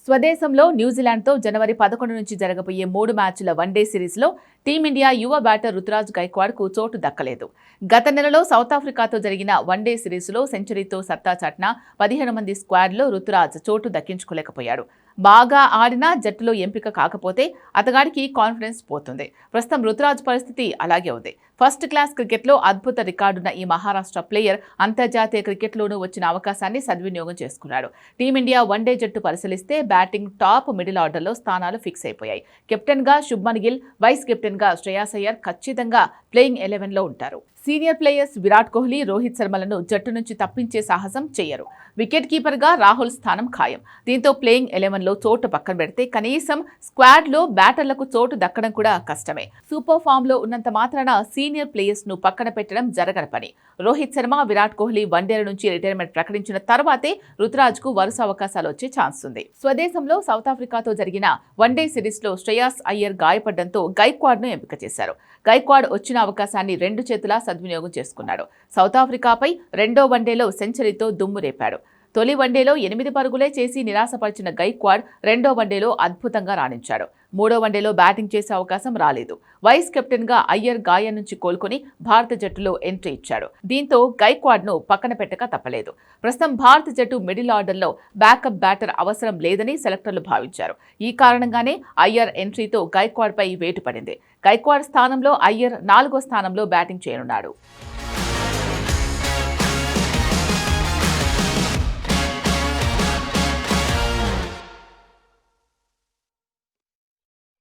స్వదేశంలో న్యూజిలాండ్తో జనవరి 11 నుంచి జరగబోయే 3 మ్యాచ్ల వన్డే సిరీస్లో టీమిండియా యువ బ్యాటర్ రుతురాజ్ గైక్వాడ్కు చోటు దక్కలేదు. గత నెలలో సౌత్ ఆఫ్రికాతో జరిగిన వన్డే సిరీస్లో సెంచరీతో సత్తా చాటిన 15 మంది స్క్వాడ్లో రుతురాజ్ చోటు దక్కించుకోలేకపోయాడు. బాగా ఆడినా జట్టులో ఎంపిక కాకపోతే అతగాడికి కాన్ఫిడెన్స్ పోతుంది. ప్రస్తుతం రుతురాజ్ పరిస్థితి అలాగే ఉంది. ఫస్ట్ క్లాస్ క్రికెట్లో అద్భుత రికార్డున్న ఈ మహారాష్ట్ర ప్లేయర్ అంతర్జాతీయ క్రికెట్లోనూ వచ్చిన అవకాశాన్ని సద్వినియోగం చేసుకున్నాడు. టీమిండియా వన్డే జట్టు పరిశీలిస్తే బ్యాటింగ్ టాప్ మిడిల్ ఆర్డర్లో స్థానాలు ఫిక్స్ అయిపోయాయి. కెప్టెన్గా శుభ్మన్ గిల్, వైస్ కెప్టెన్గా శ్రేయాస్ అయ్యర్ ఖచ్చితంగా ప్లేయింగ్ 11లో ఉంటారు. సీనియర్ ప్లేయర్స్ విరాట్ కోహ్లీ, రోహిత్ శర్మలను జట్టు నుంచి తప్పించే సాహసం చేయరు. వికెట్ కీపర్గా రాహుల్ స్థానం ఖాయం. దీంతో ప్లేయింగ్ 11లో చోటు పక్కన పెడితే కనీసం స్క్వాడ్లో బ్యాటర్లకు చోటు దక్కడం కూడా కష్టమే. సూపర్ ఫామ్లో ఉన్నంత మాత్రాన సీనియర్ ప్లేయర్స్ను పక్కన పెట్టడం జరగని పని. రోహిత్ శర్మ, విరాట్ కోహ్లీ వన్డేల నుంచి రిటైర్మెంట్ ప్రకటించిన తర్వాతే రుతురాజ్కు వరుస అవకాశాలు వచ్చే ఛాన్స్ ఉంది. స్వదేశంలో సౌత్ ఆఫ్రికాతో జరిగిన వన్డే సిరీస్లో శ్రేయాస్ అయ్యర్ గాయపడడంతో గైక్వాడ్ను ఎంపిక చేశారు. గైక్వాడ్ వచ్చిన అవకాశాన్ని 2 చేతులా సద్వినియోగం చేసుకున్నాడు. సౌత్ ఆఫ్రికాపై రెండో వన్డేలో సెంచరీతో దుమ్ము రేపాడు. తొలి వన్డేలో 8 పరుగులే చేసి నిరాశపరిచిన గైక్వాడ్ రెండో వన్డేలో అద్భుతంగా రాణించాడు. మూడో వన్డేలో బ్యాటింగ్ చేసే అవకాశం రాలేదు. వైస్ కెప్టెన్గా అయ్యర్ గాయం నుంచి కోలుకొని భారత జట్టులో ఎంట్రీ ఇచ్చాడు. దీంతో గైక్వాడ్ను పక్కన పెట్టక తప్పలేదు. ప్రస్తుతం భారత జట్టు మిడిల్ ఆర్డర్లో బ్యాకప్ బ్యాటర్ అవసరం లేదని సెలెక్టర్లు భావించారు. ఈ కారణంగానే అయ్యర్ ఎంట్రీతో గైక్వాడ్పై వేటు పడింది. గైక్వాడ్ స్థానంలో అయ్యర్ 4వ స్థానంలో బ్యాటింగ్ చేయనున్నాడు.